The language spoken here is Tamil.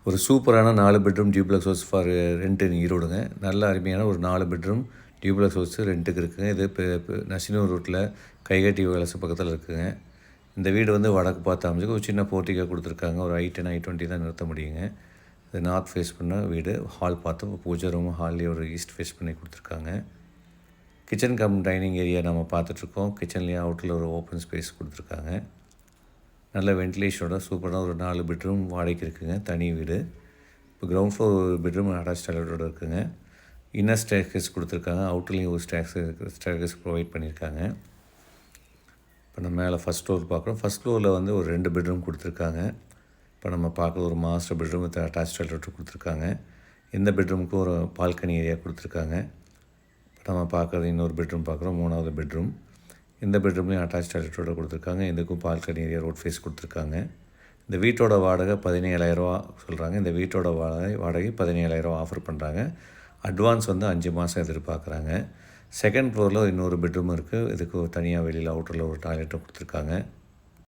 ஒரு சூப்பரான 4 bedroom duplex house for rent in ஈரோடுங்க. நல்ல அருமையான ஒரு 4 பெட்ரூம் டியூப்ளெக்ஸ் ஹவுஸ் ரெண்ட்டுக்கு இருக்குங்க. இது நசினூர் ரோட்டில் கைகாட்டி வலசு பக்கத்தில் இருக்குங்க. இந்த வீடு வந்து வடக்கு பார்த்து அமைஞ்சுக்கு ஒரு சின்ன போர்ட்டிகோ கொடுத்துருக்காங்க. ஒரு I10 I20 தான் நிறுத்த முடியுங்க. இது நார்த் ஃபேஸ் பண்ண வீடு. ஹால் பார்த்து பூஜை ரூம் ஹால்லேயே ஒரு ஈஸ்ட் ஃபேஸ் பண்ணி கொடுத்துருக்காங்க. கிச்சன் கம் டைனிங் ஏரியா நம்ம பார்த்துட்ருக்கோம். கிச்சன்லேயே அவுட்டில் ஒரு ஓப்பன் ஸ்பேஸ் கொடுத்துருக்காங்க. நல்ல வென்டிலேஷனோட சூப்பரான ஒரு 4 பெட்ரூம் வாடகைக்கு இருக்குதுங்க. தனி வீடு. இப்போ கிரவுண்ட் ஃப்ளோர் ஒரு பெட்ரூம் அட்டாச் டாய்லெட்டோட இருக்குதுங்க. இன்னர் ஸ்டேர்கேஸ் கொடுத்துருக்காங்க. அவுட்டர்லேயும் ஒரு ஸ்டேர்கேஸ் ப்ரொவைட் பண்ணியிருக்காங்க. இப்போ நம்ம மேலே ஃபஸ்ட் ஃப்ளோர் பார்க்குறோம். ஃபஸ்ட் ஃப்ளோரில் வந்து ஒரு 2 பெட்ரூம் கொடுத்துருக்காங்க. இப்போ நம்ம பார்க்குறது ஒரு master bedroom with attach toilet கொடுத்துருக்காங்க. இந்த பெட்ரூமுக்கு ஒரு பால்கனி ஏரியா கொடுத்துருக்காங்க. இப்போ நம்ம பார்க்குறது இன்னொரு பெட்ரூம் பார்க்குறோம். 3வது பெட்ரூம். இந்த பெட்ரூம்லேயும் அட்டாச் டாய்லெட்டோட கொடுத்துருக்காங்க. இதுக்கும் பால்கனி ஏரியா ரோட் ஃபேஸ் கொடுத்துருக்காங்க. இந்த வீட்டோட வாடகை 17,000 சொல்கிறாங்க. இந்த வீட்டோட வாடகை 17,000 ஆஃபர் பண்ணுறாங்க. அட்வான்ஸ் வந்து 5 மாதம் எதிர்பார்க்குறாங்க. செகண்ட் ஃப்ளோரில் இன்னொரு பெட்ரூம் இருக்குது. இதுக்கு தனியாக வெளியில் அவுட்டரில் ஒரு டாய்லெட்டும் கொடுத்துருக்காங்க.